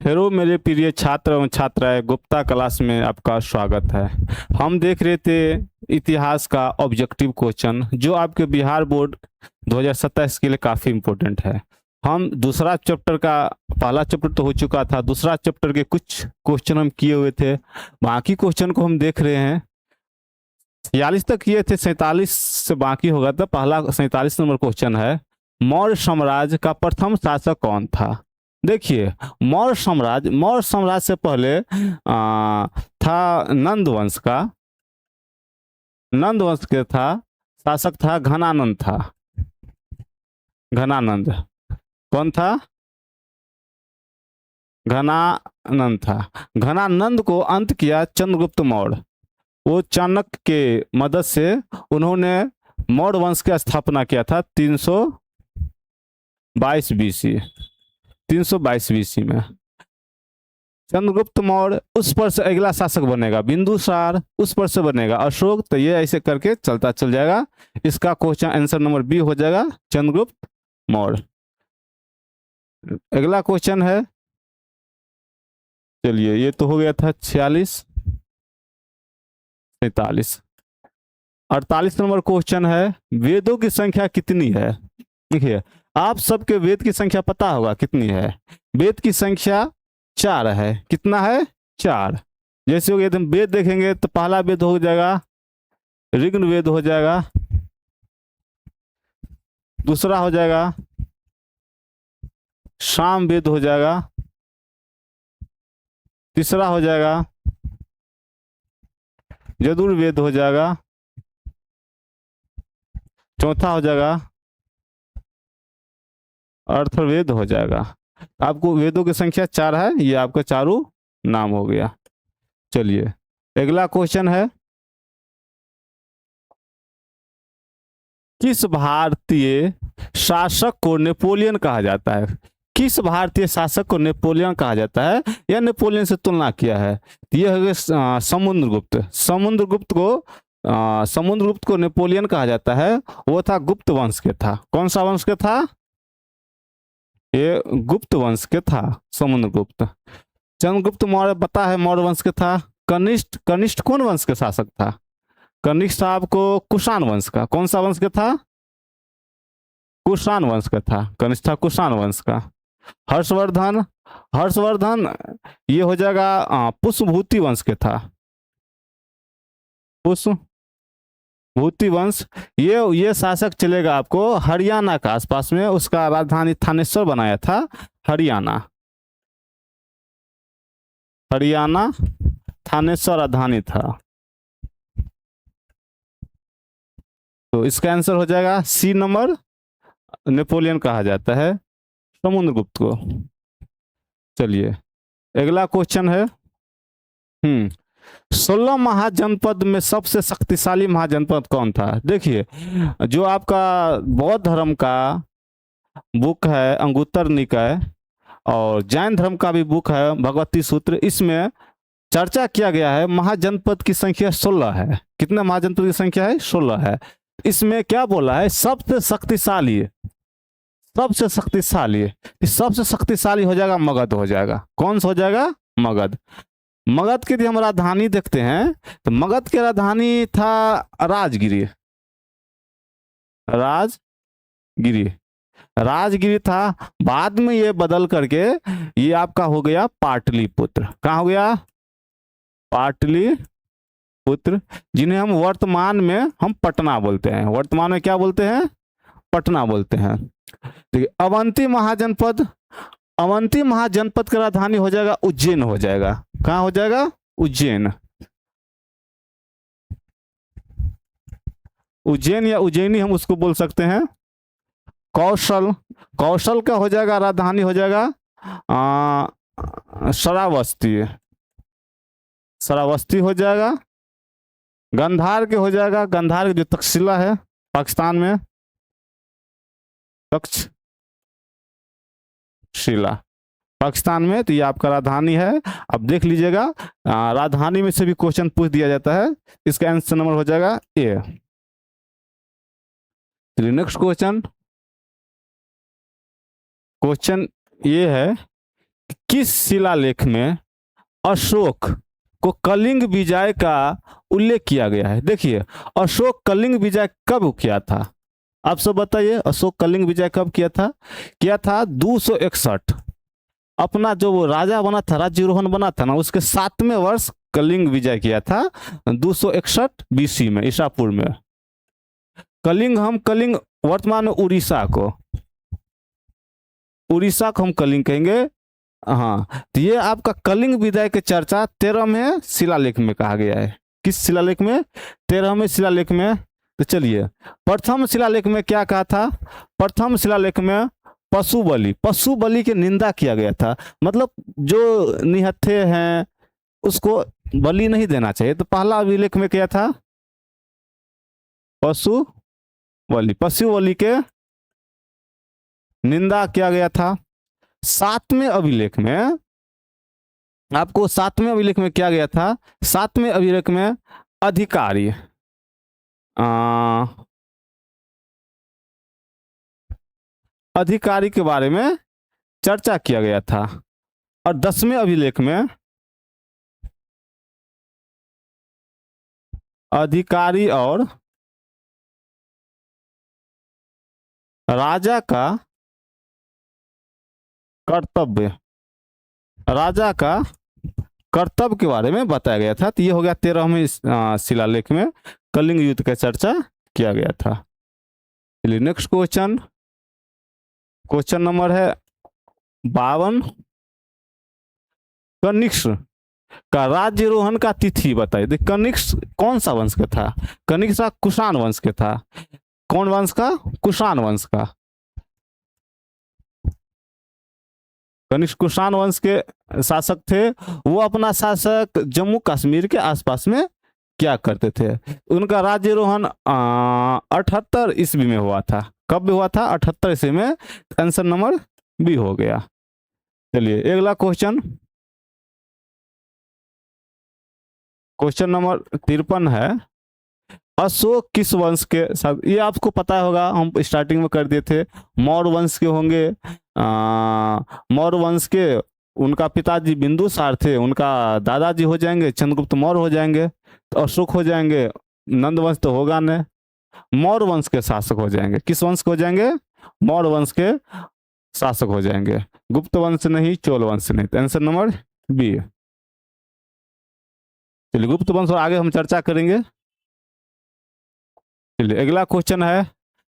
Hello मेरे प्रिय छात्र एवं छात्राएं, गुप्ता क्लास में आपका स्वागत है। हम देख रहे थे इतिहास का ऑब्जेक्टिव क्वेश्चन जो आपके बिहार बोर्ड 2027 के लिए काफ़ी इम्पोर्टेंट है। हम दूसरा चैप्टर का, पहला चैप्टर तो हो चुका था, दूसरा चैप्टर के कुछ क्वेश्चन हम किए हुए थे, बाकी क्वेश्चन को हम देख रहे हैं। 46 तक किए थे, 47 से बाकी होगा। तो पहला 47 नंबर क्वेश्चन है, मौर्य साम्राज्य का प्रथम शासक कौन था। देखिए, मौर्य साम्राज्य से पहले था नंद वंश का, नंद वंश के था, शासक था घनानंद था। घनानंद कौन था? घनानंद था। घनानंद को अंत किया चंद्रगुप्त मौर्य। वो चाणक्य के मदद से उन्होंने मौर्य वंश की स्थापना किया था 322 बीसी, 322 बीसी में। चंद्रगुप्त मौर्य, उस पर से अगला शासक बनेगा बिंदुसार, उस पर से बनेगा अशोक। तो ये ऐसे करके चलता चल जाएगा। इसका क्वेश्चन आंसर नंबर बी हो जाएगा, चंद्रगुप्त मौर्य। अगला क्वेश्चन है, चलिए ये तो हो गया था 46, 47। 48 नंबर क्वेश्चन है, वेदों की संख्या कितनी है। देखिए, आप सबके वेद की संख्या पता होगा कितनी है। वेद की संख्या 4 है। कितना है? 4। जैसे हो गया, तुम वेद देखेंगे तो पहला वेद हो जाएगा ऋग्वेद, हो जाएगा। दूसरा हो जाएगा साम वेद, हो जाएगा। तीसरा हो जाएगा यजुर्वेद, हो जाएगा। चौथा हो जाएगा अर्थवेद, हो जाएगा। आपको वेदों की संख्या 4 है, ये आपका चारों नाम हो गया। चलिए अगला क्वेश्चन है, किस भारतीय शासक को नेपोलियन कहा जाता है। किस भारतीय शासक को नेपोलियन कहा जाता है या नेपोलियन से तुलना किया है। ये हो गया समुद्रगुप्त। समुद्रगुप्त को नेपोलियन कहा जाता है। वो था गुप्त वंश के था। कौन सा वंश के था? ये गुप्त वंश के था, समुद्रगुप्त। चंद्रगुप्त मौर्य पता है मौर्य वंश के था। कनिष्ठ, कनिष्ठ कौन वंश के शासक था? कनिष्ठ आपको कुषाण वंश का। कौन सा वंश का था? कुषाण वंश का था। कनिष्ठ था कुषाण वंश का। हर्षवर्धन, हर्षवर्धन ये हो जाएगा पुष्पभूति वंश के था। पुष्पभूति वंश, ये शासक चलेगा आपको हरियाणा का आसपास में। उसका राजधानी थानेश्वर बनाया था। हरियाणा, हरियाणा थानेश्वर राजधानी था। तो इसका आंसर हो जाएगा सी नंबर, नेपोलियन कहा जाता है समुद्रगुप्त को। चलिए अगला क्वेश्चन है, 16 महाजनपद में सबसे शक्तिशाली महाजनपद कौन था। देखिए, जो आपका बौद्ध धर्म का बुक है अंगुत्तर निकाय, और जैन धर्म का भी बुक है भगवती सूत्र, इसमें चर्चा किया गया है महाजनपद की संख्या 16 है। कितना महाजनपद की संख्या है? 16 है। इसमें क्या बोला है? सबसे शक्तिशाली, सबसे शक्तिशाली। सबसे शक्तिशाली हो जाएगा मगध, हो जाएगा। कौन सा हो जाएगा? मगध। मगध की यदि हम राजधानी देखते हैं तो मगध की राजधानी था राजगिरी, राजगिरी, राजगिरी था। बाद में ये बदल करके ये आपका हो गया पाटलिपुत्र। कहाँ हो गया? पाटलिपुत्र, जिन्हें हम वर्तमान में हम पटना बोलते हैं। वर्तमान में क्या बोलते हैं? पटना बोलते हैं। देखिए, अवंती महाजनपद, अवंती महाजनपद की राजधानी हो जाएगा उज्जैन, हो जाएगा। कहाँ हो जाएगा? उज्जैन। उज्जैन या उज्जैनी हम उसको बोल सकते हैं। कौशल, कौशल का हो जाएगा राजधानी, हो जाएगा श्रावस्ती, श्रावस्ती हो जाएगा। गंधार के हो जाएगा, गंधार के जो तक्षशिला है पाकिस्तान में, तक्षशिला पाकिस्तान में, तो ये आपका राजधानी है। अब देख लीजिएगा, राजधानी में से भी क्वेश्चन पूछ दिया जाता है। इसका आंसर नंबर हो जाएगा ए। नेक्स्ट क्वेश्चन, क्वेश्चन ये है, किस शिलालेख में अशोक को कलिंग विजय का उल्लेख किया गया है? देखिए, अशोक कलिंग विजय कब किया था? आप सब बताइए, अशोक कलिंग विजय कब किया था? किया था 261। अपना जो वो राजा बना था, राज्यारोहण बना था ना, उसके 7वें वर्ष कलिंग विजय किया था 261 बीसी में, ईसा पूर्व में। कलिंग वर्तमान में उड़ीसा को हम कलिंग कहेंगे। हाँ, तो ये आपका कलिंग विजय के चर्चा 13वें शिलालेख में कहा गया है। किस शिलालेख में? 13वें शिलालेख में। तो चलिए, प्रथम शिलालेख में क्या कहा था? प्रथम शिलालेख में पशु बलि की निंदा किया गया था। मतलब जो निहत्थे हैं उसको बलि नहीं देना चाहिए। तो पहला अभिलेख में क्या था? पशु बलि के निंदा किया गया था। 7वें अभिलेख में आपको 7वें अभिलेख में क्या गया था? 7वें अभिलेख में अधिकारी अधिकारी के बारे में चर्चा किया गया था। और 10वें अभिलेख में अधिकारी और राजा का कर्तव्य के बारे में बताया गया था। तो ये हो गया 13वें शिलालेख में कलिंग युद्ध का चर्चा किया गया था। चलिए नेक्स्ट क्वेश्चन नंबर है 52। कनिष्क का राज्यारोहण का तिथि बताइए। देखिए, कनिष्क कौन सा वंश का था? कनिष्क कुषाण वंश के था। कौन वंश का? कुषाण वंश का। कनिष्क कुषाण वंश के शासक थे। वो अपना शासक जम्मू कश्मीर के आसपास में क्या करते थे? उनका राज्यारोहण 78 ईस्वी में हुआ था। कब हुआ था? 78 ईस्वी में। आंसर नंबर बी हो गया। चलिए अगला क्वेश्चन नंबर 53 है। अशोक किस वंश के साथ? ये आपको पता होगा, हम स्टार्टिंग में कर दिए थे। मौर्य वंश के होंगे। मौर्य वंश के उनका पिताजी बिंदुसार थे, उनका दादाजी हो जाएंगे चंद्रगुप्त मौर्य हो जाएंगे, तो अशोक हो जाएंगे। नंद वंश तो होगा नहीं, मौर्य वंश के शासक हो जाएंगे। किस वंश के हो जाएंगे? मौर्य वंश के शासक हो जाएंगे। गुप्त वंश नहीं, चोल वंश नहीं। तो आंसर नंबर बी। चलिए गुप्त वंश और आगे हम चर्चा करेंगे। चलिए अगला क्वेश्चन है,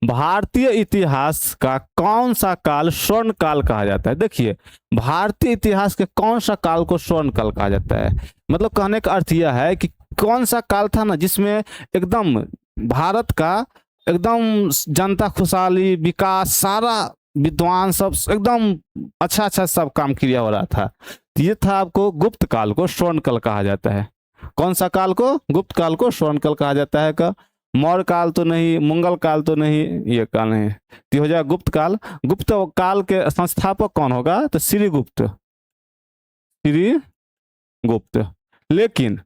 भारतीय इतिहास का कौन सा काल स्वर्ण काल कहा जाता है? देखिए, भारतीय इतिहास के कौन सा काल को स्वर्ण काल कहा जाता है? मतलब कहने का अर्थ यह है कि कौन सा काल था ना जिसमें एकदम भारत का एकदम जनता खुशहाली, विकास, सारा विद्वान सब एकदम अच्छा सब काम क्रिया हो रहा था। तो ये था आपको गुप्त काल को स्वर्ण काल कहा जाता है। कौन सा काल को? गुप्त काल को स्वर्ण काल कहा जाता है। का मौर्य काल तो नहीं, मंगल काल तो नहीं, ये काल नहीं। तो हो जाएगा गुप्त काल। गुप्त काल के संस्थापक कौन होगा? तो श्रीगुप्त। लेकिन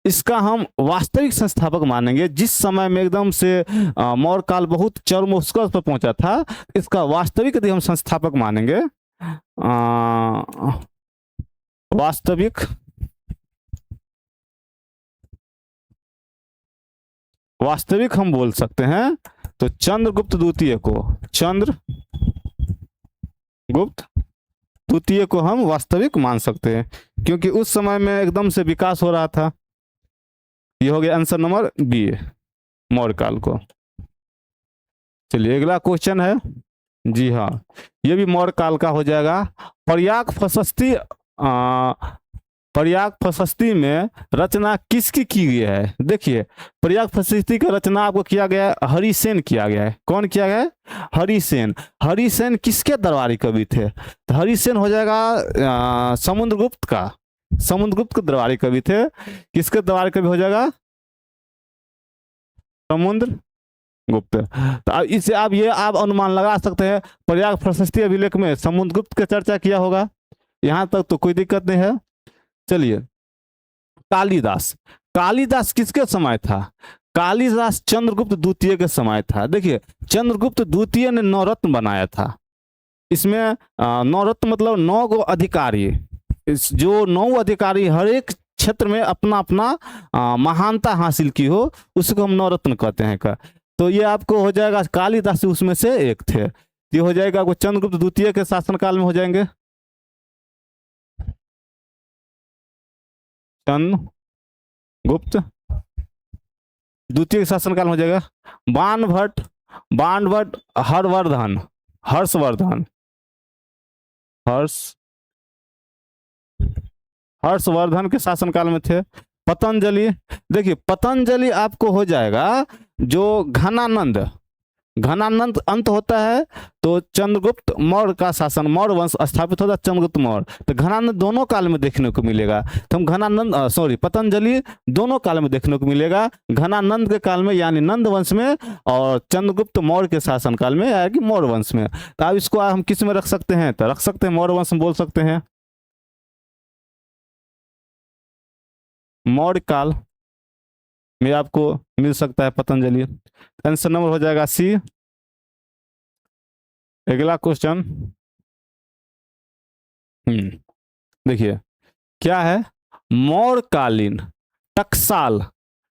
इसका हम वास्तविक संस्थापक मानेंगे जिस समय में एकदम से मौर्य काल बहुत चरम उत्कर्ष पर पहुंचा था। इसका वास्तविक यदि हम संस्थापक मानेंगे, वास्तविक हम बोल सकते हैं तो चंद्रगुप्त द्वितीय को हम वास्तविक मान सकते हैं, क्योंकि उस समय में एकदम से विकास हो रहा था। ये हो गया आंसर नंबर बी, मौर्य काल को। चलिए अगला क्वेश्चन है, जी हाँ, ये भी मौर्य काल का हो जाएगा। प्रयाग प्रशस्ति में रचना किसकी की गई है? देखिए, प्रयाग प्रशस्ति का रचना आपको किया गया है, हरिसेन किया गया है। कौन किया गया है? हरिसेन किसके दरबारी कवि थे? तो हरिसेन हो जाएगा समुद्रगुप्त के दरबारी कवि थे। किसके दरबारी कवि हो जाएगा? समुद्रगुप्त। तो इसे आप अनुमान लगा सकते हैं, प्रयाग प्रशस्ति अभिलेख में समुद्रगुप्त की चर्चा किया होगा। यहां तक तो कोई दिक्कत नहीं है। चलिए, कालिदास किसके समय था? कालिदास चंद्रगुप्त द्वितीय के समय था। देखिए, चंद्रगुप्त द्वितीय ने नवरत्न बनाया था। इसमें नवरत्न मतलब 9 गो अधिकारी, जो 9 अधिकारी हर एक क्षेत्र में अपना अपना महानता हासिल की हो, उसको हम नवरत्न कहते हैं का। तो ये आपको हो जाएगा, कालिदास उसमें से एक थे। ये हो जाएगा आपको चंद्रगुप्त द्वितीय के शासनकाल में हो जाएंगे, चंद्रगुप्त द्वितीय के शासनकाल में हो जाएगा बाणभट्ट, बाणभट्ट हर्षवर्धन, हर्षवर्धन, हर्षवर्धन के शासनकाल में थे। पतंजलि, देखिए पतंजलि आपको हो जाएगा जो घनानंद, घनानंद अंत होता है तो चंद्रगुप्त मौर्य का शासन, मौर्य वंश स्थापित होता है चंद्रगुप्त मौर्य। तो घनानंद दोनों काल में देखने को मिलेगा, तो हम घनानंद पतंजलि दोनों काल में देखने को मिलेगा, घनानंद के काल में यानी नंद वंश में, और चंद्रगुप्त मौर्य के शासन काल में यानी मौर्य वंश में। तो अब इसको हम किस में रख सकते हैं, तो रख सकते हैं मौर्य वंश में बोल सकते हैं, मौर्य काल में आपको मिल सकता है पतंजलि। आंसर नंबर हो जाएगा सी। अगला क्वेश्चन, देखिए क्या है, मौर्यकालीन टकसाल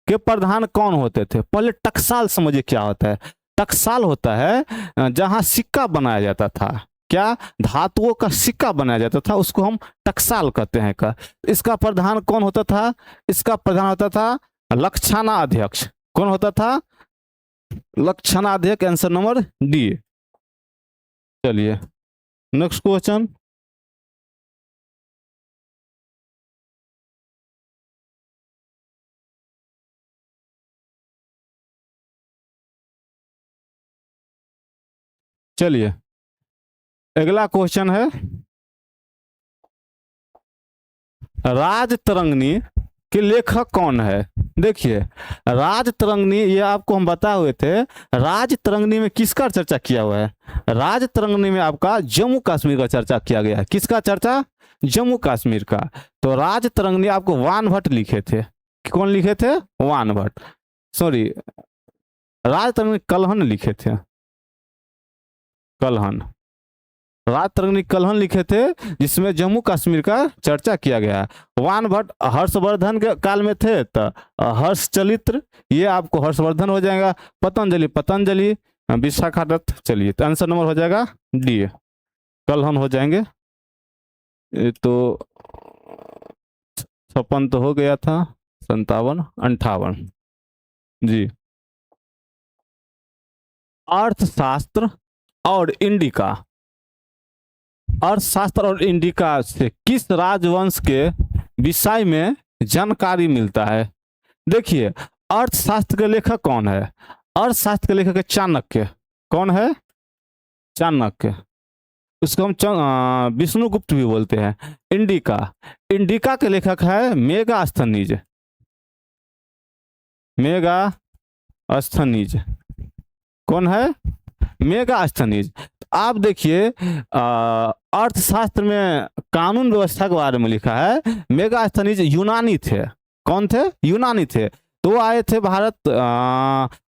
के प्रधान कौन होते थे। पहले टकसाल समझिए क्या होता है। टकसाल होता है जहां सिक्का बनाया जाता था, क्या धातुओं का सिक्का बनाया जाता था, उसको हम टकसाल कहते हैं का। इसका प्रधान कौन होता था, इसका प्रधान होता था लक्षाना अध्यक्ष। कौन होता था, लक्षाना अध्यक्ष। Answer number D. चलिए नेक्स्ट क्वेश्चन, चलिए अगला क्वेश्चन है, राजतरंगिणी के लेखक कौन है। देखिए राजतरंगिणी, ये आपको हम बताए हुए थे। राजतरंगिणी में किसका चर्चा किया हुआ है, राजतरंगिणी में आपका जम्मू कश्मीर का चर्चा किया गया है। किसका चर्चा, जम्मू कश्मीर का। तो राजतरंगिणी आपको वान भट्ट लिखे थे। कौन लिखे थे, वान भट्ट, सॉरी राजतरंगिणी कलहन लिखे थे, कलहन, राजतरंगिणी कलहन लिखे थे, जिसमें जम्मू कश्मीर का चर्चा किया गया। वान भट्ट हर्षवर्धन के काल में थे, तो हर्षचलित्र, ये आपको हर्षवर्धन हो जाएगा। पतंजलि, पतंजलि विशाखादत्त। चलिए तो आंसर नंबर हो जाएगा डी, कलहन हो जाएंगे। तो 56 तो हो गया था, 57, 58 जी। अर्थशास्त्र और इंडिका, अर्थशास्त्र और इंडिका से किस राजवंश के विषय में जानकारी मिलता है। देखिए अर्थशास्त्र के लेखक कौन है, अर्थशास्त्र के लेखक है चाणक्य। कौन है, चाणक्य, उसको हम विष्णुगुप्त भी बोलते हैं। इंडिका, इंडिका के लेखक है मेगास्थनीज, मेगास्थनीज। कौन है, मेगास्थनीज। आप देखिए अर्थशास्त्र में कानून व्यवस्था के बारे में लिखा है। मेगास्थनीज यूनानी थे। कौन थे, यूनानी थे। तो वो आए थे भारत,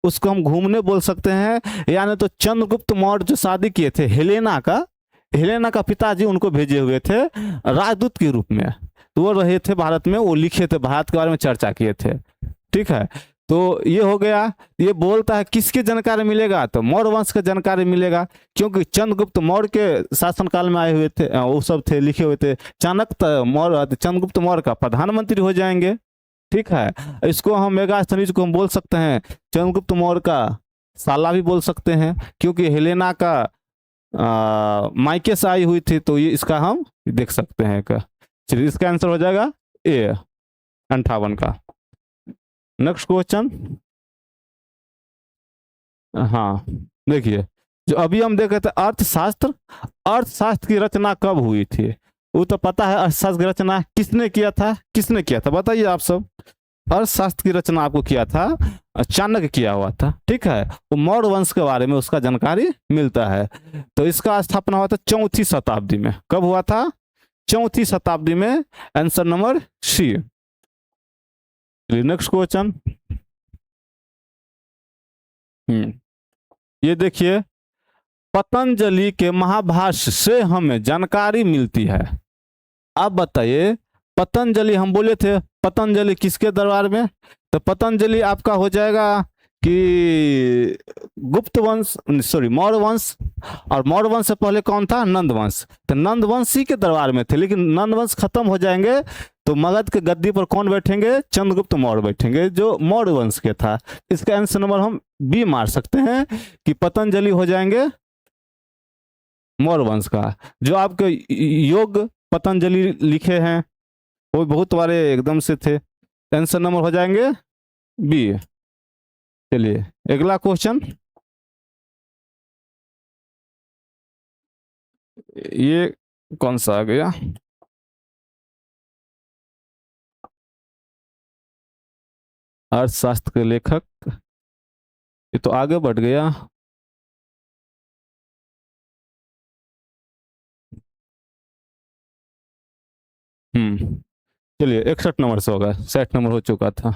उसको हम घूमने बोल सकते हैं। यानी तो चंद्रगुप्त मौर्य जो शादी किए थे हेलेना का, हेलेना का पिताजी उनको भेजे हुए थे राजदूत के रूप में। तो वो रहे थे भारत में, वो लिखे थे, भारत के बारे में चर्चा किए थे। ठीक है, तो ये हो गया। ये बोलता है किसकी जानकारी मिलेगा, तो मौर्य वंश की जानकारी मिलेगा, क्योंकि चंद्रगुप्त मौर्य के शासनकाल में आए हुए थे, वो सब थे, लिखे हुए थे। चाणक्य मौर्य, चंद्रगुप्त मौर्य का प्रधानमंत्री हो जाएंगे। ठीक है, इसको हम मेगास्थनीज को हम बोल सकते हैं चंद्रगुप्त मौर्य का साला भी बोल सकते हैं, क्योंकि हेलेना का मायके से आई हुई थी। तो ये इसका हम देख सकते हैं का। चलिए इसका आंसर हो जाएगा ए, 58 का। नेक्स्ट क्वेश्चन, हाँ देखिए जो अभी हम देख रहे थे अर्थशास्त्र, अर्थशास्त्र की रचना कब हुई थी। वो तो पता है, अर्थशास्त्र की रचना किसने किया था, किसने किया था बताइए आप सब। अर्थशास्त्र की रचना आपको किया था, चाणक्य किया हुआ था। ठीक है, वो मौर्य वंश के बारे में उसका जानकारी मिलता है। तो इसका स्थापना हुआ था 4वीं शताब्दी में। कब हुआ था, 4वीं शताब्दी में। Answer number C. Next question, ये देखिए पतंजलि के महाभाष्य से हमें जानकारी मिलती है। अब बताइए, पतंजलि हम बोले थे, पतंजलि किसके दरबार में? तो पतंजलि आपका हो जाएगा कि गुप्त वंश, सॉरी मौर्य वंश, और मौर्य वंश से पहले कौन था? नंद वंश। तो नंद वंश ही के दरबार में थे, लेकिन नंद वंश खत्म हो जाएंगे तो मगध के गद्दी पर कौन बैठेंगे? चंद्रगुप्त मौर्य बैठेंगे, जो मौर्य वंश के था। इसका आंसर नंबर हम बी मार सकते हैं कि पतंजलि हो जाएंगे मौर्य वंश का। जो आपके योग पतंजलि लिखे हैं वो बहुत बारे एकदम से थे। आंसर नंबर हो जाएंगे बी। चलिए अगला क्वेश्चन, ये कौन सा आ गया? अर्थशास्त्र के लेखक, ये तो आगे बढ़ गया। चलिए 61 नंबर से होगा, 60 नंबर हो चुका था।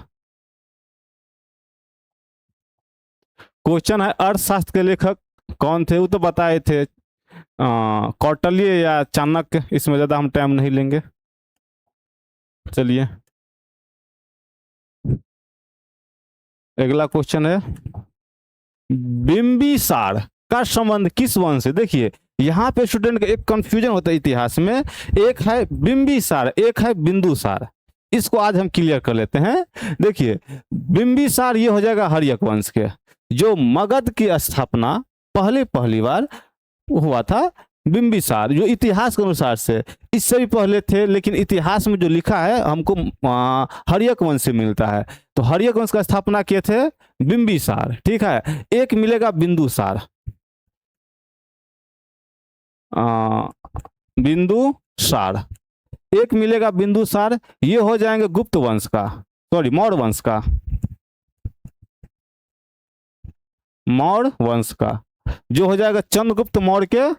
क्वेश्चन है अर्थशास्त्र के लेखक कौन थे? वो तो बताए थे, कौटिल्य या चाणक्य। इसमें ज्यादा हम टाइम नहीं लेंगे। चलिए अगला क्वेश्चन है, बिंबिसार का संबंध किस वंश से? देखिए यहाँ पे स्टूडेंट का एक कंफ्यूजन होता है इतिहास में, एक है बिंबिसार, एक है बिंदुसार। इसको आज हम क्लियर कर लेते हैं। देखिए बिंबिसार ये हो जाएगा हर्यक वंश के, जो मगध की स्थापना पहली बार हुआ था बिंबिसार, जो इतिहास के अनुसार से इससे भी पहले थे, लेकिन इतिहास में जो लिखा है हमको हर्यक वंश से मिलता है। तो हर्यक वंश का स्थापना किए थे बिंबिसार। ठीक है, एक मिलेगा बिंदुसार, बिंदुसार, एक मिलेगा बिंदुसार। ये हो जाएंगे गुप्त वंश का, सॉरी मौर्य वंश का, मौर्य वंश का, जो हो जाएगा चंद्रगुप्त मौर्य के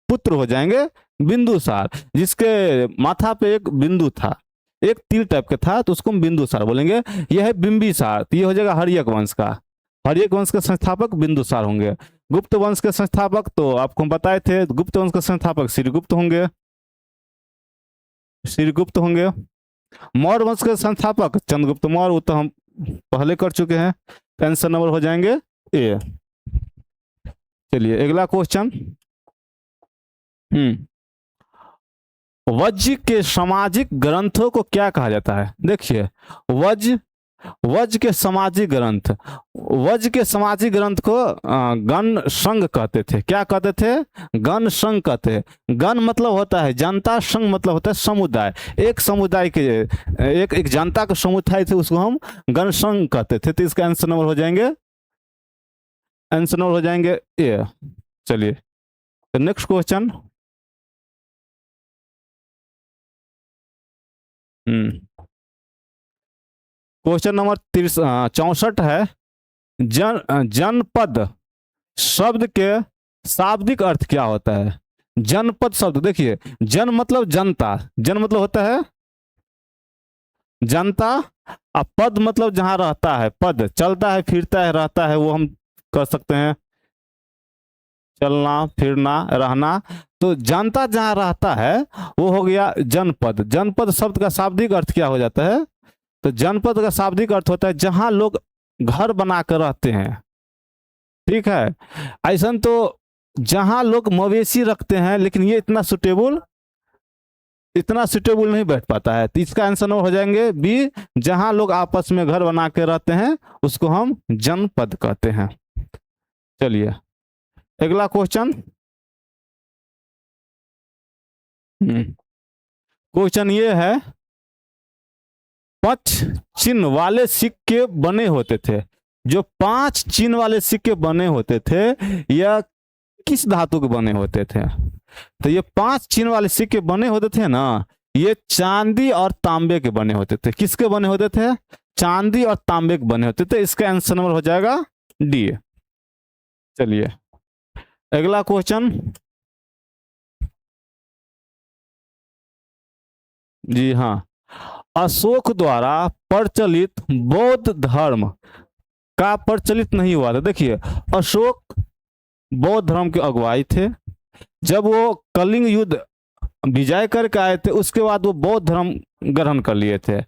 पुत्र हो जाएंगे बिंदुसार, जिसके माथा पे एक बिंदु था, एक तीर टाइप का था, तो उसको हम बिंदुसार बोलेंगे। यह है बिंबिसार, तो ये हो जाएगा हर्यक वंश का। हर्यक वंश के संस्थापक बिंदुसार होंगे। गुप्त वंश के संस्थापक तो आपको हम बताए थे, गुप्त वंश के संस्थापक श्रीगुप्त होंगे, श्रीगुप्त होंगे। मौर्य वंश के संस्थापक चंद्रगुप्त मौर्य, वो तो हम पहले कर चुके हैं। आंसर नंबर हो जाएंगे ए। चलिए अगला क्वेश्चन, वज्र के सामाजिक ग्रंथों को क्या कहा जाता है? देखिए वज्र के सामाजिक ग्रंथ, वज्र के सामाजिक ग्रंथ को गण संघ कहते थे। क्या कहते थे? गण संघ कहते। गण मतलब होता है जनता, संघ मतलब होता है समुदाय। एक समुदाय के एक जनता का समुदाय थे, उसको हम गण संघ कहते थे। तो इसका आंसर नंबर हो जाएंगे, आंसर नंबर हो जाएंगे ए। चलिए नेक्स्ट क्वेश्चन, क्वेश्चन नंबर 64 है, जनपद शब्द के शाब्दिक अर्थ क्या होता है? जनपद शब्द, देखिए जन मतलब जनता, जन मतलब होता है जनता, और पद मतलब जहां रहता है, पद चलता है फिरता है रहता है, वो हम कर सकते हैं चलना फिरना रहना। तो जनता जहां रहता है वो हो गया जनपद। जनपद शब्द का शाब्दिक अर्थ क्या हो जाता है? तो जनपद का शाब्दिक अर्थ होता है जहां लोग घर बनाकर रहते हैं। ठीक है, ऐसा तो जहां लोग मवेशी रखते हैं, लेकिन ये इतना सुटेबल नहीं बैठ पाता है। तो इसका आंसर हो जाएंगे बी, जहां लोग आपस में घर बना के रहते हैं उसको हम जनपद कहते हैं। चलिए अगला क्वेश्चन, क्वेश्चन ये है, पक्ष चिन्ह वाले सिक्के बने होते थे। जो 5 चिन्ह वाले सिक्के बने होते थे यह किस धातु के बने होते थे? तो ये 5 चिन्ह वाले सिक्के बने होते थे ना, ये चांदी और तांबे के बने होते थे। किसके बने होते थे? चांदी और तांबे के बने होते थे। इसका आंसर नंबर हो जाएगा डी। चलिए अगला क्वेश्चन, जी हाँ, अशोक द्वारा प्रचलित बौद्ध धर्म का प्रचलित नहीं हुआ था। देखिए अशोक बौद्ध धर्म के अगुवाई थे। जब वो कलिंग युद्ध विजय करके आए थे उसके बाद वो बौद्ध धर्म ग्रहण कर लिए थे,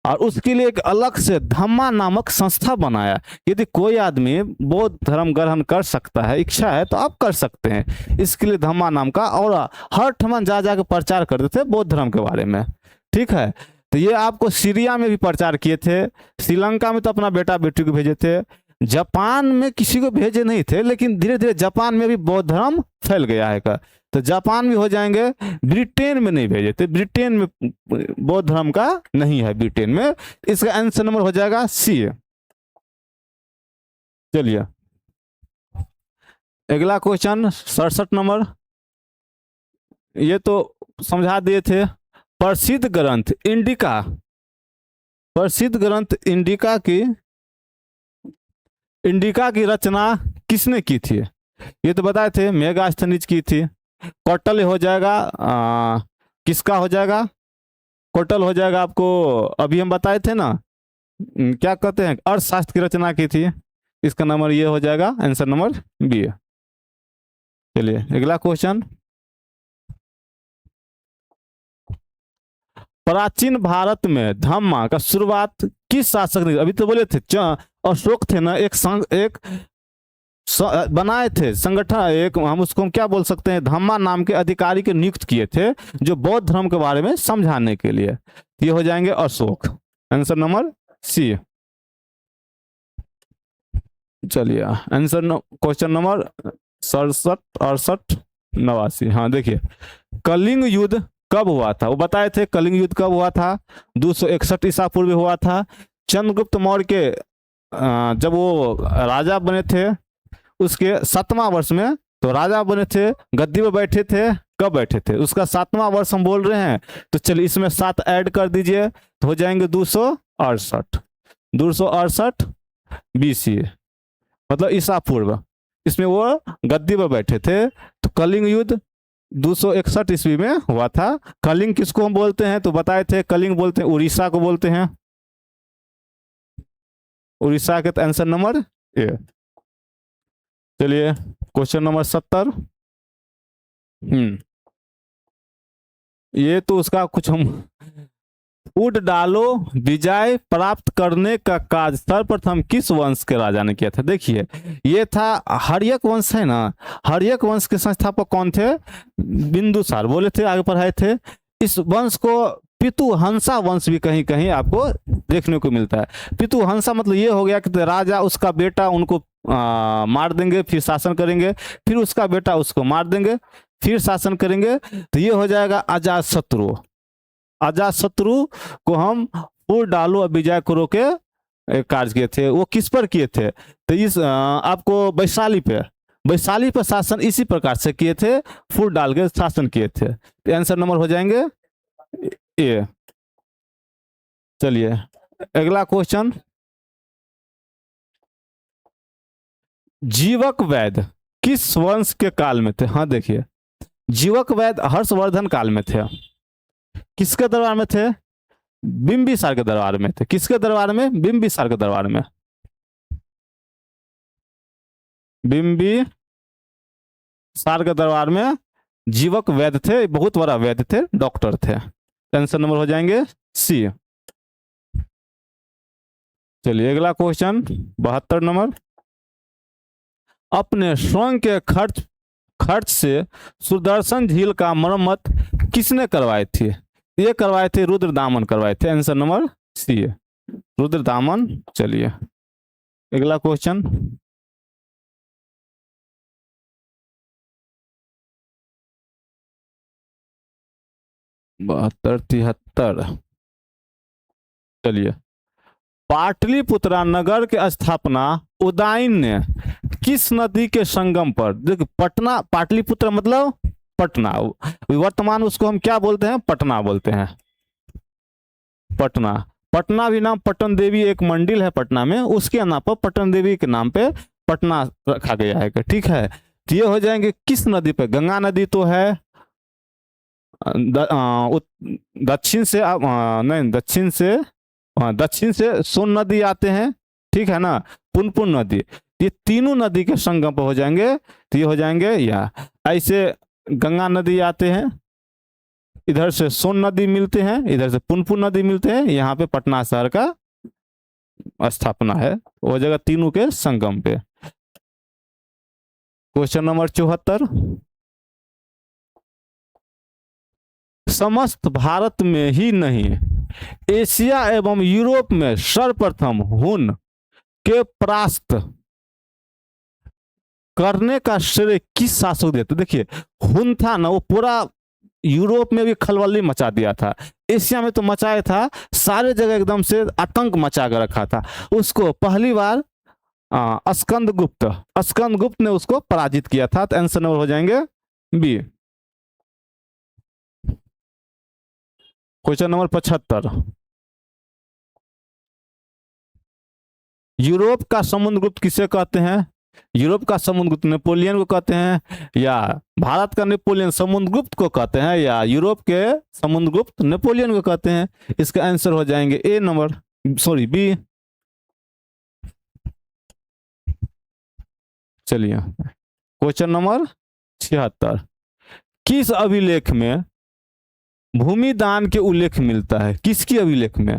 और उसके लिए एक अलग से धम्मा नामक संस्था बनाया। यदि कोई आदमी बौद्ध धर्म ग्रहण कर सकता है, इच्छा है, तो आप कर सकते हैं। इसके लिए धम्मा नाम का, और हर ठमन जा जा के प्रचार करते थे बौद्ध धर्म के बारे में। ठीक है, तो ये आपको सीरिया में भी प्रचार किए थे, श्रीलंका में तो अपना बेटा बेटी को भेजे थे, जापान में किसी को भेजे नहीं थे, लेकिन धीरे धीरे जापान में भी बौद्ध धर्म फैल गया है का, तो जापान भी हो जाएंगे। ब्रिटेन में नहीं भेजे थे, ब्रिटेन में बौद्ध धर्म का नहीं है ब्रिटेन में। इसका आंसर नंबर हो जाएगा सी। चलिए अगला क्वेश्चन 67 नंबर, ये तो समझा दिए थे। प्रसिद्ध ग्रंथ इंडिका, प्रसिद्ध ग्रंथ इंडिका की रचना किसने की थी? ये तो बताए थे, मेगास्थनीज की थी। कौटल्य हो जाएगा, किसका हो जाएगा? कौटल्य हो जाएगा। आपको अभी हम बताए थे ना, क्या कहते हैं, अर्थशास्त्र की रचना की थी। इसका नंबर ये हो जाएगा, आंसर नंबर बी। चलिए अगला क्वेश्चन, प्राचीन भारत में धम्मा का शुरुआत किस शासक ने? अभी तो बोले थे अशोक थे ना, एक बनाए थे संगठन, एक हम उसको क्या बोल सकते हैं, धम्मा नाम के अधिकारी के नियुक्त किए थे जो बौद्ध धर्म के बारे में समझाने के लिए। ये हो जाएंगे अशोक, आंसर नंबर सी। चलिए आंसर क्वेश्चन नंबर 67, 68, 89। हाँ देखिए, कलिंग युद्ध कब हुआ था? वो बताए थे कलिंग युद्ध कब हुआ था, 261 ईसा पूर्व हुआ था। चंद्रगुप्त मौर्य के जब वो राजा बने थे उसके 7वां वर्ष में, तो राजा बने थे, गद्दी पर बैठे थे, कब बैठे थे? उसका 7वां वर्ष हम बोल रहे हैं, तो चलिए इसमें 7 ऐड कर दीजिए, तो हो जाएंगे 268, 268 BC, मतलब ईसा पूर्व। इसमें वो गद्दी पर बैठे थे। तो कलिंग युद्ध 261 ईस्वी में हुआ था। कलिंग किसको हम बोलते हैं? तो बताए थे कलिंग बोलते हैं उड़ीसा को बोलते हैं, उड़ीसा के। तो आंसर नंबर ए। चलिए क्वेश्चन नंबर 70। ये तो उसका कुछ हम उड डालो विजय प्राप्त करने का कार्य सर्वप्रथम किस वंश के राजा ने किया था? देखिए ये था हर्यक वंश है ना, हर्यक वंश के संस्थापक कौन थे? बिंदुसार बोले थे, आगे पढ़ाए थे। इस वंश को पितुहंसा वंश भी कहीं कहीं आपको देखने को मिलता है। पितुहंसा मतलब ये हो गया कि राजा उसका बेटा उनको मार देंगे, फिर शासन करेंगे, फिर उसका बेटा उसको मार देंगे, फिर शासन करेंगे। तो ये हो जाएगा अजातशत्रु। अजातशत्रु को हम उड़ डालो और विजय करो के कार्य किए थे। वो किस पर किए थे? तो इस आपको वैशाली पे शासन इसी प्रकार से किए थे, फूल डाल के शासन किए थे। तो आंसर नंबर हो जाएंगे ए। चलिए अगला क्वेश्चन, जीवक वैद्य किस वंश के काल में थे? हाँ देखिए, जीवक वैद्य हर्षवर्धन काल में थे। किसके दरबार में थे? बिंबिसार के दरबार में थे। किसके दरबार में? बिंबिसार के दरबार में। बिंबिसार के दरबार में जीवक वैद्य थे, बहुत बड़ा वैद्य थे, डॉक्टर थे। आंसर नंबर हो जाएंगे सी। चलिए अगला क्वेश्चन 72 नंबर, अपने स्वयं के खर्च से सुदर्शन झील का मरम्मत किसने करवाई थी? ये करवाए थे रुद्रदामन करवाए थे। आंसर नंबर सी है, रुद्रदामन। चलिए अगला क्वेश्चन, बहत्तर 73। चलिए, पाटलिपुत्रा नगर के स्थापना उदयन ने किस नदी के संगम पर? देखिए पटना, पाटलिपुत्र मतलब पटना, वर्तमान उसको हम क्या बोलते हैं? पटना बोलते हैं। पटना, पटना भी नाम पटन देवी एक मंदिर है पटना में, उसके नाम पर पटन देवी के नाम पे पटना रखा गया है। ठीक है, तो ये हो जाएंगे किस नदी पे? गंगा नदी तो है, दक्षिण से नहीं, दक्षिण से सोन नदी आते हैं, ठीक है ना। पुनपुन नदी, ये तीनों नदी के संगम पर हो जाएंगे, तो ये हो जाएंगे या ऐसे गंगा नदी आते हैं, इधर से सोन नदी मिलते हैं, इधर से पुनपुन नदी मिलते हैं, यहाँ पे पटना शहर का स्थापना है वो जगह तीनों के संगम पे। क्वेश्चन नंबर 74, समस्त भारत में ही नहीं एशिया एवं यूरोप में सर्वप्रथम हुन के परास्त करने का श्रेय किस शासक देते? देखिए हुन था ना, वो पूरा यूरोप में भी खलबली मचा दिया था, एशिया में तो मचाया था, सारे जगह एकदम से आतंक मचा कर रखा था। उसको पहली बार स्कंदगुप्त ने उसको पराजित किया था। तो आंसर नंबर हो जाएंगे बी। क्वेश्चन नंबर 75, यूरोप का समुद्रगुप्त किसे कहते हैं? यूरोप का समुद्रगुप्त नेपोलियन को कहते हैं, या भारत का नेपोलियन समुद्रगुप्त को कहते हैं, या यूरोप के समुद्रगुप्त नेपोलियन को कहते हैं? इसका आंसर हो जाएंगे ए नंबर, सॉरी बी। चलिए क्वेश्चन नंबर 76, किस अभिलेख में भूमि दान के उल्लेख मिलता है? किसकी अभिलेख में?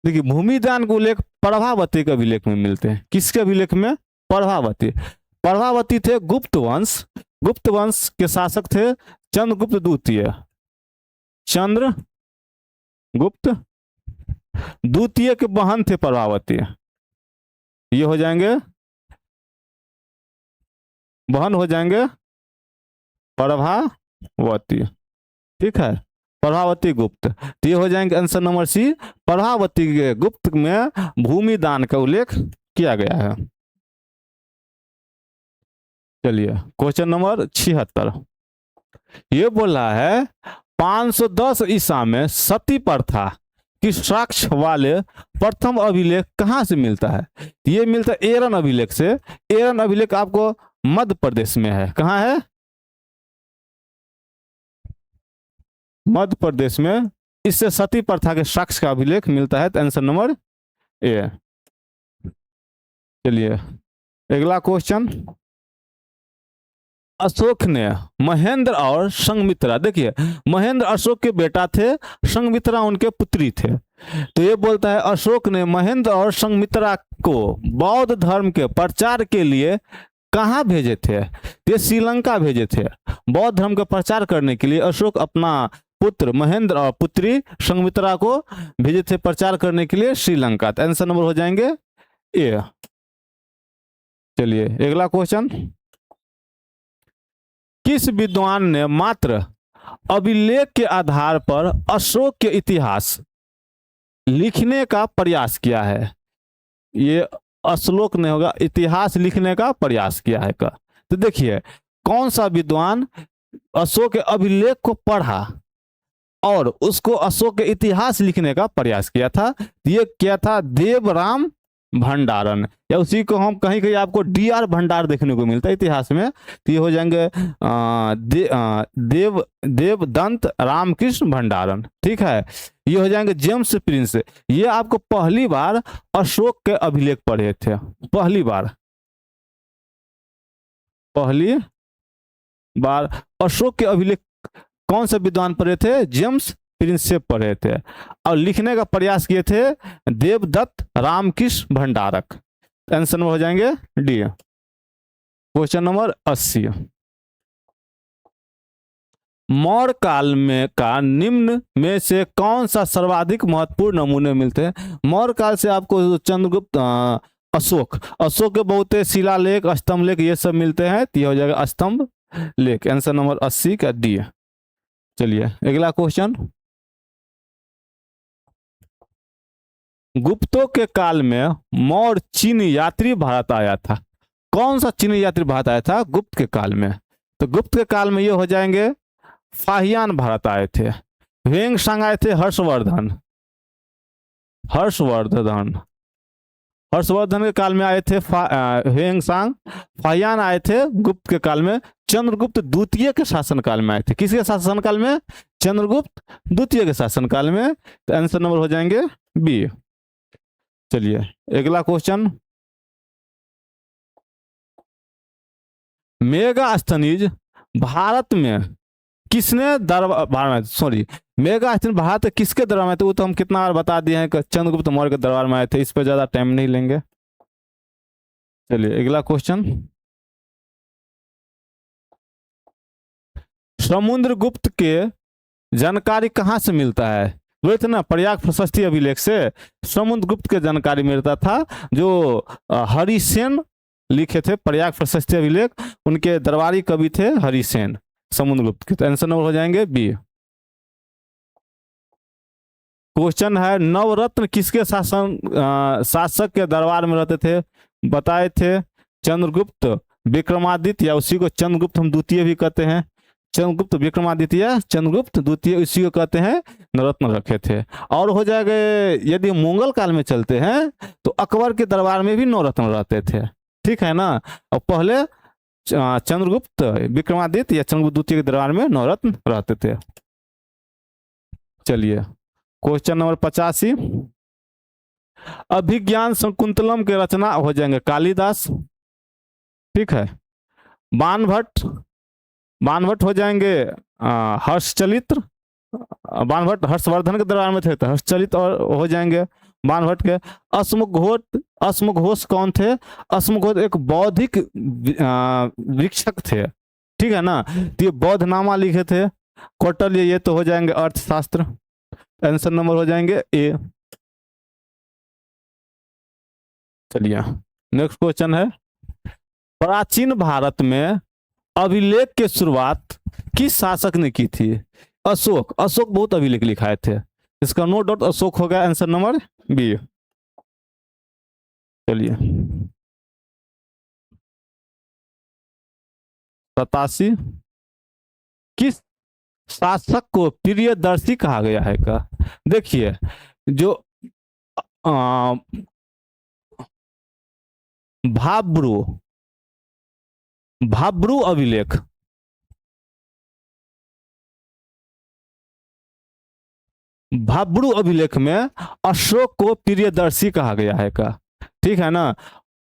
देखिए भूमि दान के उल्लेख प्रभावती के अभिलेख में मिलते हैं। किसके अभिलेख में? प्रभावती थे गुप्त वंश के शासक थे चंद्रगुप्त द्वितीय के बहन थे प्रभावती, ये हो जाएंगे बहन हो जाएंगे प्रभावती, ठीक है, प्रभावती गुप्त। तो ये हो जाएंगे आंसर नंबर सी, प्रभावती के गुप्त में भूमि दान का उल्लेख किया गया है। चलिए क्वेश्चन नंबर 76, ये बोला है 510 ईसा में सती प्रथा की साक्ष्य वाले प्रथम अभिलेख कहां से मिलता है? ये मिलता है एरन अभिलेख से। एरन अभिलेख आपको मध्य प्रदेश में है। कहां है? मध्य प्रदेश में। इससे सती प्रथा के साक्ष्य का अभिलेख मिलता है। तो आंसर नंबर ए। चलिए अगला क्वेश्चन, अशोक ने महेंद्र और संघमित्रा, देखिए महेंद्र अशोक के बेटा थे, संघमित्रा उनके पुत्री थे। तो ये बोलता है अशोक ने महेंद्र और संघमित्रा को बौद्ध धर्म के प्रचार के लिए कहाँ भेजे थे? ये श्रीलंका भेजे थे। बौद्ध धर्म का प्रचार करने के लिए अशोक अपना पुत्र महेंद्र और पुत्री संघमित्रा को भेजे थे प्रचार करने के लिए श्रीलंका। तो आंसर नंबर हो जाएंगे ए। चलिए अगला क्वेश्चन, किस विद्वान ने मात्र अभिलेख के आधार पर अशोक के इतिहास लिखने का प्रयास किया है? ये अश्लोक नहीं होगा, इतिहास लिखने का प्रयास किया है का। तो देखिए कौन सा विद्वान अशोक के अभिलेख को पढ़ा और उसको अशोक के इतिहास लिखने का प्रयास किया था? ये क्या था? देवराम भंडारण, या उसी को हम कहीं कहीं आपको DR भंडार देखने को मिलता है इतिहास में। तो ये हो जाएंगे देवदंत रामकृष्ण भंडारण, ठीक है। ये हो जाएंगे जेम्स प्रिंस। ये आपको पहली बार अशोक के अभिलेख पढ़े थे, पहली बार अशोक के अभिलेख कौन से विद्वान पढ़े थे? जेम्स प्रिंस से पढ़े थे, और लिखने का प्रयास किए थे देवदत्त रामकृष्ण भंडारक। आंसर नंबर हो जाएंगे डी। क्वेश्चन नंबर 80, मौर्य काल में का निम्न में से कौन सा सर्वाधिक महत्वपूर्ण नमूने मिलते हैं? मौर्य काल से आपको चंद्रगुप्त अशोक के बहुत शिलालेख स्तंभ लेख ये सब मिलते हैं। तो हो जाएगा स्तंभ लेख। आंसर नंबर 80 का डी। चलिए अगला क्वेश्चन, गुप्तों के काल में मौर्य चीनी यात्री भारत आया था। कौन सा चीनी यात्री भारत आया था गुप्त के काल में? तो गुप्त के काल में ये हो जाएंगे फाहियान भारत आए थे। ह्वेंसांग आए थे हर्षवर्धन के काल में आए थे ह्वेंसांग। फाहियान आए थे गुप्त के काल में चंद्रगुप्त द्वितीय के शासनकाल में आए थे। किसके शासनकाल में? चंद्रगुप्त द्वितीय के शासनकाल में। तो आंसर नंबर हो जाएंगे बी। चलिए अगला क्वेश्चन, मेगास्थनीज भारत में किसने दरबार में, सॉरी, मेगास्थनीज भारत किसके दरबार में थे, वो तो हम कितना बार बता दिए हैं कि चंद्रगुप्त मौर्य के दरबार में आए थे, इस पर ज्यादा टाइम नहीं लेंगे। चलिए अगला क्वेश्चन। समुद्रगुप्त के जानकारी कहाँ से मिलता है, बोले थे ना प्रयाग प्रशस्ति अभिलेख से समुद्रगुप्त के जानकारी मिलता था, जो हरिसेन लिखे थे प्रयाग प्रशस्ति अभिलेख, उनके दरबारी कवि थे हरिसेन समुद्रगुप्त के। तो आंसर नंबर हो जाएंगे बी। क्वेश्चन है नवरत्न किसके शासक के दरबार में रहते थे, बताए थे चंद्रगुप्त विक्रमादित्य, या उसी को चंद्रगुप्त हम द्वितीय भी कहते हैं, चंद्रगुप्त विक्रमादित्य या चंद्रगुप्त द्वितीय, इसी को कहते हैं नवरत्न रखे थे। और हो जाएगा यदि मुगल काल में चलते हैं तो अकबर के दरबार में भी नवरत्न रहते थे, ठीक है ना। और पहले चंद्रगुप्त विक्रमादित्य या चंद्रगुप्त द्वितीय के दरबार में नवरत्न रहते थे। चलिए क्वेश्चन नंबर 85, अभिज्ञान शकुंतलम के रचना हो जाएंगे कालिदास, ठीक है। बाणभट्ट, बाणभट्ट हो जाएंगे हर्षचलित्र, बाणभट्ट हर्षवर्धन के दरबार में थे तो हर्षचलित और हो जाएंगे बाणभट्ट के। अश्मघोष, अश्मघोष कौन थे, अश्मघोष एक बौद्धिक वीक्षक थे, ठीक है ना, तो ये बौद्धनामा लिखे थे। कौटिल्य, ये तो हो जाएंगे अर्थशास्त्र, आंसर नंबर हो जाएंगे ए। चलिए नेक्स्ट क्वेश्चन है, प्राचीन भारत में अभिलेख की शुरुआत किस शासक ने की थी, अशोक, अशोक बहुत अभिलेख लिखाए थे, इसका नो डाउट अशोक हो गया, आंसर नंबर बी। चलिए 87, किस शासक को प्रियदर्शी कहा गया है का, देखिए जो भाब्रू, भाब्रू अभिलेख, भाब्रू अभिलेख में अशोक को प्रियदर्शी कहा गया है का, ठीक है ना।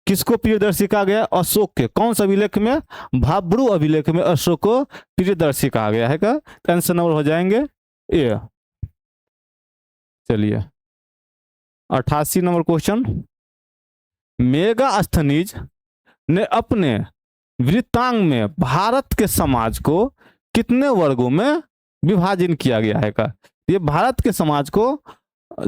किसको प्रियदर्शी कहा गया, अशोक के, कौन सा अभिलेख में, भाब्रू अभिलेख में अशोक को प्रियदर्शी कहा गया है का, आंसर नंबर हो जाएंगे ए। चलिए 88 नंबर क्वेश्चन, मेगास्थनीज ने अपने वृत्तांग में भारत के समाज को कितने वर्गों में विभाजन किया गया है का, ये भारत के समाज को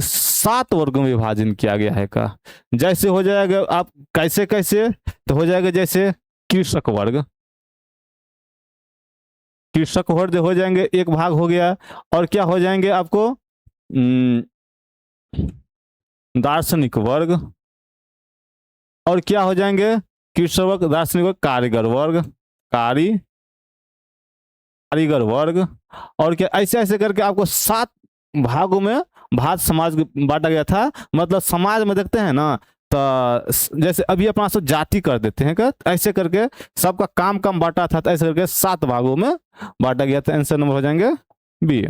7 वर्गों में विभाजन किया गया है का। जैसे हो जाएगा आप कैसे कैसे, तो हो जाएगा जैसे कृषक वर्ग, कृषक वर्ग हो जाएंगे एक भाग हो गया, और क्या हो जाएंगे आपको दार्शनिक वर्ग, और क्या हो जाएंगे कृषक वर्ग, दार्शनिक वर्ग, कारीगर वर्ग, कारीगर वर्ग, और क्या ऐसे ऐसे करके आपको 7 भागों में भारत समाज बांटा गया था। मतलब समाज में देखते हैं ना, तो जैसे अभी अपना सब जाति कर देते हैं क्या, ऐसे करके सबका काम कम बांटा था, तो ऐसे करके 7 भागों में बांटा गया था, आंसर नंबर हो जाएंगे बी।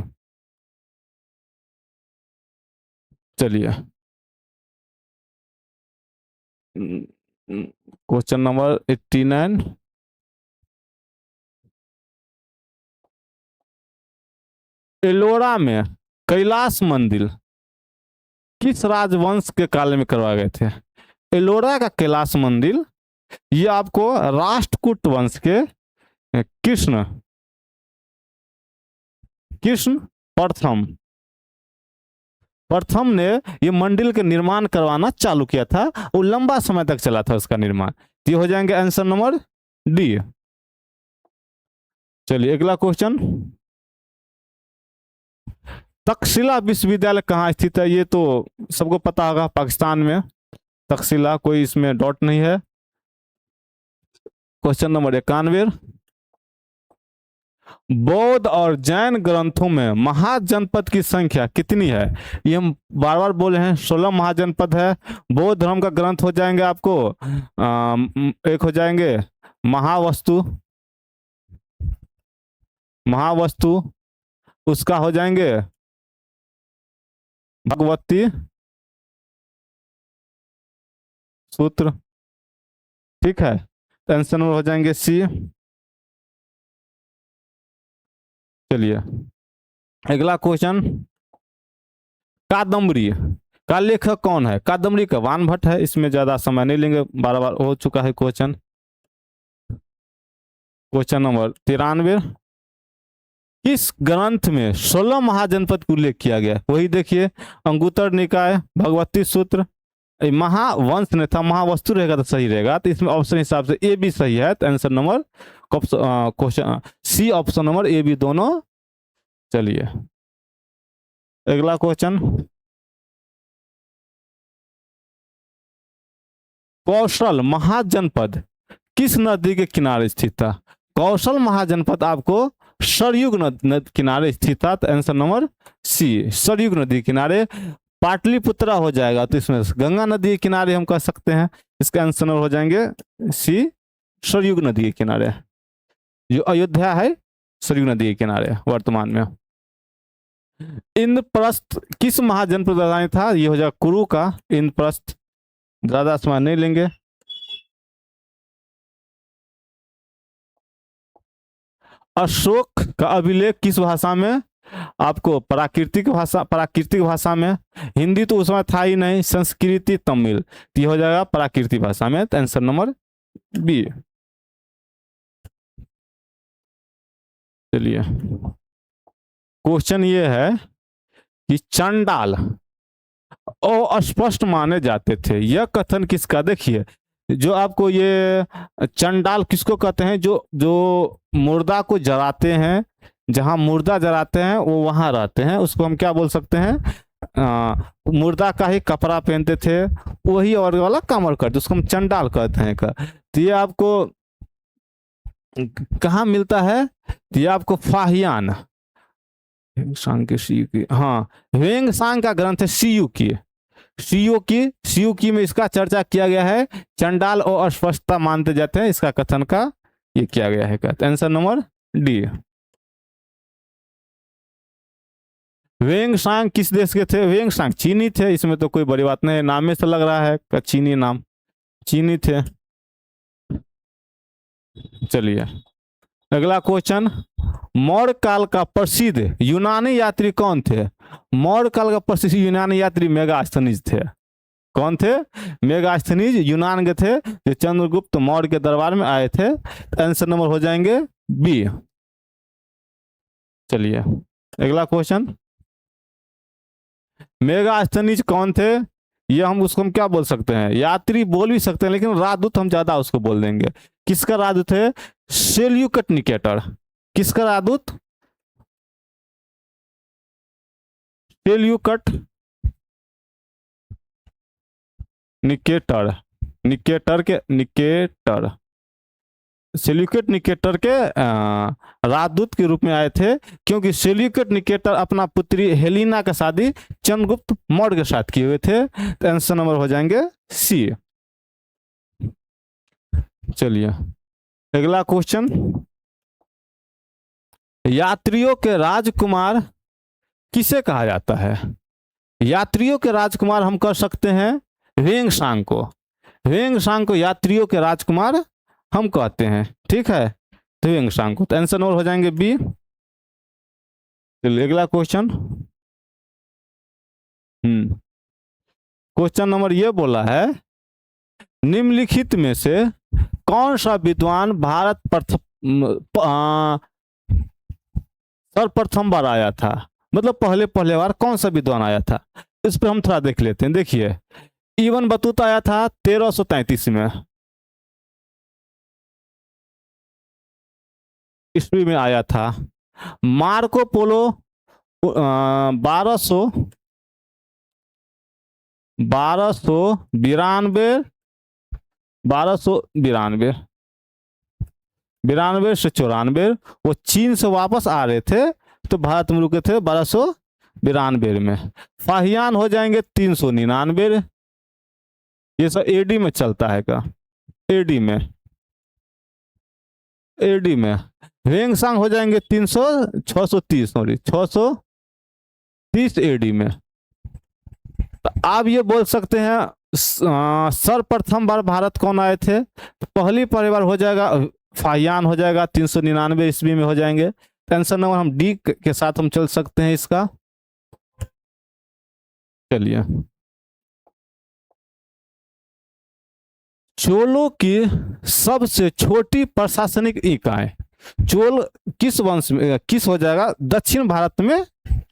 चलिए क्वेश्चन नंबर 89, एलोरा में कैलाश मंदिर किस राजवंश के काल में करवाए गए थे, एलोरा का कैलाश मंदिर ये आपको राष्ट्रकूट वंश के कृष्ण, कृष्ण प्रथम, प्रथम ने ये मंदिर के निर्माण करवाना चालू किया था, वो लंबा समय तक चला था उसका निर्माण। ये हो जाएंगे आंसर नंबर डी। चलिए अगला क्वेश्चन, तक्षशिला विश्वविद्यालय कहाँ स्थित है, ये तो सबको पता होगा, पाकिस्तान में तक्षशिला, कोई इसमें डाउट नहीं है। क्वेश्चन नंबर 91, बौद्ध और जैन ग्रंथों में महाजनपद की संख्या कितनी है, ये हम बार बार बोले हैं 16 महाजनपद है। बौद्ध धर्म का ग्रंथ हो जाएंगे आपको एक हो जाएंगे महावस्तु, महावस्तु, उसका हो जाएंगे भगवती सूत्र, ठीक है, आंसर नंबर हो जाएंगे सी। चलिए अगला क्वेश्चन, कादम्बरी का लेखक कौन है? कादम्बरी का वान भट्ट है। इसमें ज्यादा समय नहीं लेंगे, बार बार हो चुका है क्वेश्चन। क्वेश्चन नंबर 93, किस ग्रंथ में 16 महाजनपद का उल्लेख किया गया है? वही देखिए, अंगुत्तर निकाय, भगवती सूत्र, महावंश ने था, महावस्तु रहेगा तो सही रहेगा। तो इसमें ऑप्शन हिसाब से ए भी सही है, तो answer number question C, option number A भी दोनों। चलिए अगला क्वेश्चन, कौशल महाजनपद किस नदी के किनारे स्थित था? कौशल महाजनपद आपको सरयुग नदी किनारे स्थित था, तो आंसर नंबर सी, सरयुग नदी किनारे। पाटलिपुत्रा हो जाएगा, तो इसमें गंगा नदी के किनारे हम कह सकते हैं। इसका आंसर हो जाएंगे सी, सरयुग नदी के किनारे। जो अयोध्या है सरयुग नदी के किनारे वर्तमान में। इंद्रप्रस्थ किस महाजनपद राजधानी था? ये हो जाएगा कुरु का इंद्रप्रस्थ। ज्यादा समय नहीं लेंगे। अशोक का अभिलेख किस भाषा में? आपको प्राकृतिक भाषा में। हिंदी तो उस समय था ही नहीं, संस्कृति, तमिल, तो ये हो जाएगा प्राकृतिक भाषा में। तो आंसर नंबर बी। चलिए क्वेश्चन ये है कि चंडाल अस्पष्ट माने जाते थे, यह कथन किसका? देखिए, जो आपको ये चंडाल किसको कहते हैं? जो जो मुर्दा को जलाते हैं, जहां मुर्दा जलाते हैं वो वहां रहते हैं, उसको हम क्या बोल सकते हैं? मुर्दा का ही कपड़ा पहनते थे, वही और वाला काम करते, उसको हम चंडाल कहते हैं का। तो ये आपको कहाँ मिलता है? तो ये आपको फाहियान सांग के सी की, हाँ, वेंग सांग का ग्रंथ है सीयू की। सीयू की में इसका चर्चा किया गया है। चंडाल और अस्पष्टता मानते जाते हैं, इसका कथन का ये किया गया है। Answer number D. वेंग सांग किस देश के थे? वेंग सांग चीनी थे, इसमें तो कोई बड़ी बात नहीं, नाम में से लग रहा है का चीनी नाम, चीनी थे। चलिए अगला क्वेश्चन, मौर्य काल का प्रसिद्ध यूनानी यात्री कौन थे? मौर्य काल का प्रसिद्ध यूनानी यात्री मेगास्थनीज थे। कौन थे? मेगास्थनीज यूनान के थे, जो चंद्रगुप्त मौर्य के दरबार में आए थे। आंसर नंबर हो जाएंगे बी। चलिए अगला क्वेश्चन, मेगास्थनीज कौन थे? ये उसको हम क्या बोल सकते हैं? यात्री बोल भी सकते हैं, लेकिन राजदूत हम ज्यादा उसको बोल देंगे। किसका राजदूत है? सेल्यूकट निकेटर। किसका राजदूत? सेल्यूकट निकेटर। सेल्यूकट निकेटर के राजदूत के रूप में आए थे, क्योंकि सेल्यूकट निकेटर अपना पुत्री हेलिना का शादी चंद्रगुप्त मौर्य के साथ किए हुए थे। तो आंसर नंबर हो जाएंगे सी। चलिए अगला क्वेश्चन, यात्रियों के राजकुमार किसे कहा जाता है? यात्रियों के राजकुमार हम कर सकते हैं वेंग सांग को। वेंग सांग को यात्रियों के राजकुमार हम कहते हैं, ठीक है, तो वेंग सांग को। तो आंसर नंबर हो जाएंगे बी। चलिए अगला क्वेश्चन, क्वेश्चन नंबर ये बोला है, निम्नलिखित में से कौन सा विद्वान भारत सर्वप्रथम बार आया था? मतलब पहले बार कौन सा विद्वान आया था? इस पर हम थोड़ा देख लेते हैं। देखिए, इबन बतूता आया था 1333 में, ईस्वी में आया था। मार्को पोलो 1292 से 94, वो चीन से वापस आ रहे थे, तो भारत में रुके थे 1292 में। फाहियान हो जाएंगे 399, ये सब एडी में चलता है का, एडी में। वेंगसांग हो जाएंगे 630 एडी में। तो आप ये बोल सकते हैं सर्वप्रथम बार भारत कौन आए थे? तो पहली बार हो जाएगा फाहियान, हो जाएगा 399 ईस्वी में हो जाएंगे। आंसर नंबर हम डी के साथ हम चल सकते हैं इसका। चलिए, चोलों की सबसे छोटी प्रशासनिक इकाई, चोल किस वंश में, किस हो जाएगा, दक्षिण भारत में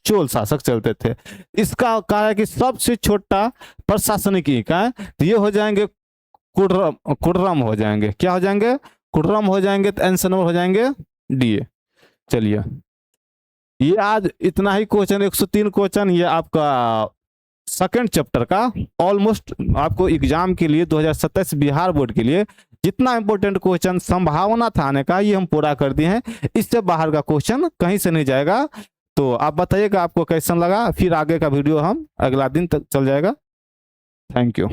चोल शासक चलते थे। इसका कहा है कि सबसे छोटा प्रशासनिक इकाई, तो ये हो जाएंगे कुर्रम, कुर्रम हो जाएंगे, क्या हो जाएंगे, कुर्रम हो जाएंगे। तो आंसर नंबर हो जाएंगे डी। चलिए, ये आज इतना ही क्वेश्चन, 103 क्वेश्चन ये आपका सेकंड चैप्टर का ऑलमोस्ट आपको एग्जाम के लिए 2027 बिहार बोर्ड के लिए जितना इंपॉर्टेंट क्वेश्चन संभावना था आने का, ये हम पूरा कर दिए हैं। इससे बाहर का क्वेश्चन कहीं से नहीं जाएगा। तो आप बताइएगा आपको कैसा लगा, फिर आगे का वीडियो हम अगला दिन तक चल जाएगा। Thank you.